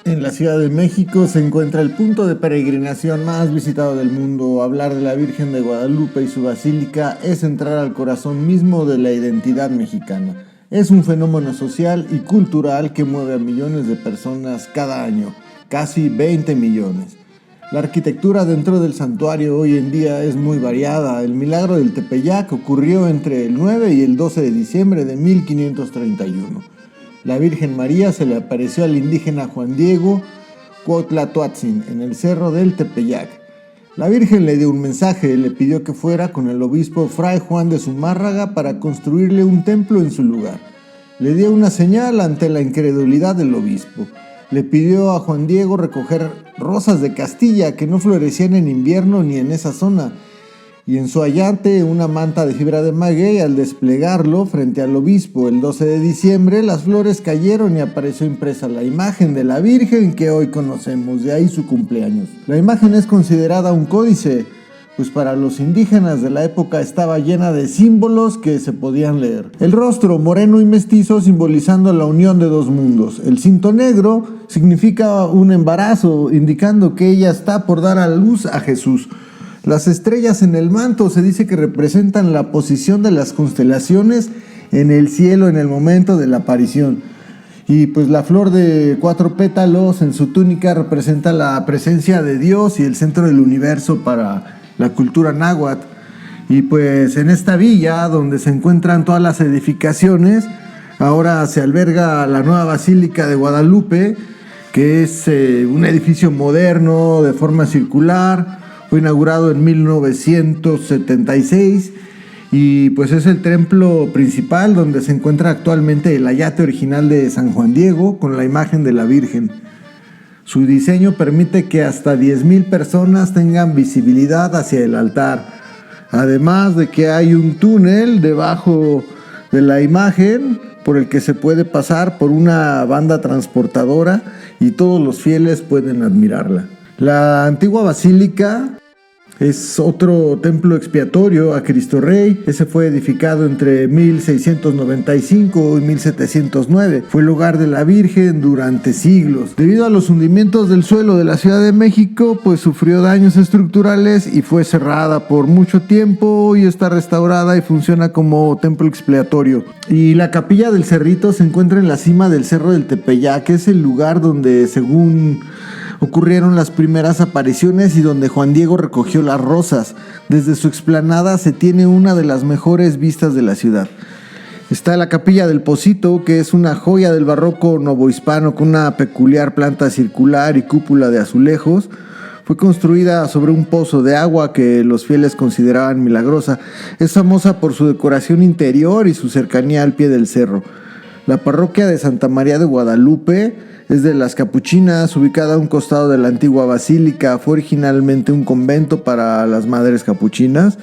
En la Ciudad de México se encuentra el punto de peregrinación más visitado del mundo. Hablar de la Virgen de Guadalupe y su basílica es entrar al corazón mismo de la identidad mexicana. Es un fenómeno social y cultural que mueve a millones de personas cada año, casi 20 millones. La arquitectura dentro del santuario hoy en día es muy variada. El milagro del Tepeyac ocurrió entre el 9 y el 12 de diciembre de 1531. La Virgen María se le apareció al indígena Juan Diego Cuauhtlatoatzin en el cerro del Tepeyac. La Virgen le dio un mensaje, le pidió que fuera con el obispo Fray Juan de Zumárraga para construirle un templo en su lugar. Le dio una señal ante la incredulidad del obispo. Le pidió a Juan Diego recoger rosas de Castilla que no florecían en invierno ni en esa zona, y en su ayate una manta de fibra de maguey. Al desplegarlo frente al obispo el 12 de diciembre, las flores cayeron y apareció impresa la imagen de la Virgen que hoy conocemos, de ahí su cumpleaños. La imagen es considerada un códice, pues para los indígenas de la época estaba llena de símbolos que se podían leer. El rostro moreno y mestizo simbolizando la unión de dos mundos. El cinto negro significa un embarazo, indicando que ella está por dar a luz a Jesús. Las estrellas en el manto se dice que representan la posición de las constelaciones en el cielo en el momento de la aparición. Y pues la flor de 4 pétalos en su túnica representa la presencia de Dios y el centro del universo para la cultura náhuatl. Y pues en esta villa donde se encuentran todas las edificaciones, ahora se alberga la nueva Basílica de Guadalupe, que es un edificio moderno de forma circular. Fue inaugurado en 1976 y pues es el templo principal donde se encuentra actualmente el ayate original de San Juan Diego con la imagen de la Virgen. Su diseño permite que hasta 10,000 personas tengan visibilidad hacia el altar, además de que hay un túnel debajo de la imagen por el que se puede pasar por una banda transportadora y todos los fieles pueden admirarla. La antigua basílica es otro templo expiatorio a Cristo Rey. Ese fue edificado entre 1695 y 1709. Fue lugar de la Virgen durante siglos. Debido a los hundimientos del suelo de la Ciudad de México, pues sufrió daños estructurales y fue cerrada por mucho tiempo, y está restaurada y funciona como templo expiatorio. Y la capilla del Cerrito se encuentra en la cima del cerro del Tepeyac, que es el lugar donde, según ocurrieron las primeras apariciones y donde Juan Diego recogió las rosas. Desde su explanada se tiene una de las mejores vistas de la ciudad. Está la capilla del Pocito, que es una joya del barroco novohispano con una peculiar planta circular y cúpula de azulejos. Fue construida sobre un pozo de agua que los fieles consideraban milagrosa. Es famosa por su decoración interior y su cercanía al pie del cerro. La parroquia de Santa María de Guadalupe es de las Capuchinas, ubicada a un costado de la antigua basílica. Fue originalmente un convento para las madres capuchinas.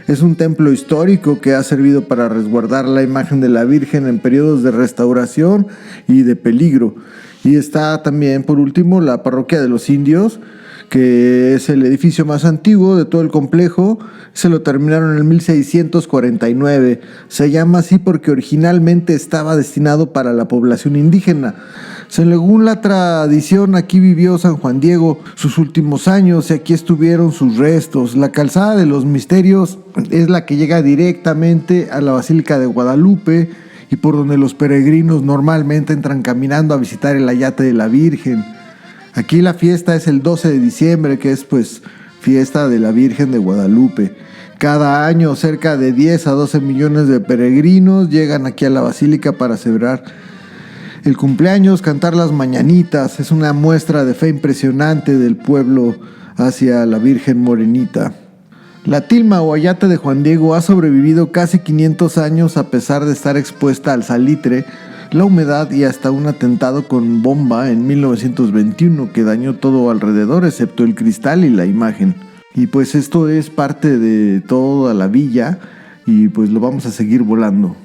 Es un templo histórico que ha servido para resguardar la imagen de la Virgen en periodos de restauración y de peligro. Y está también, por último, la parroquia de los Indios, que es el edificio más antiguo de todo el complejo. Se lo terminaron en 1649. Se llama así porque originalmente estaba destinado para la población indígena. Según la tradición, aquí vivió San Juan Diego sus últimos años y aquí estuvieron sus restos. La calzada de los misterios es la que llega directamente a la Basílica de Guadalupe y por donde los peregrinos normalmente entran caminando a visitar el ayate de la Virgen. Aquí la fiesta es el 12 de diciembre, que es pues fiesta de la Virgen de Guadalupe. Cada año cerca de 10 a 12 millones de peregrinos llegan aquí a la basílica para celebrar el cumpleaños, cantar las mañanitas. Es una muestra de fe impresionante del pueblo hacia la Virgen morenita. La tilma o ayate de Juan Diego ha sobrevivido casi 500 años a pesar de estar expuesta al salitre, la humedad y hasta un atentado con bomba en 1921 que dañó todo alrededor excepto el cristal y la imagen. Y pues esto es parte de toda la villa y pues lo vamos a seguir volando.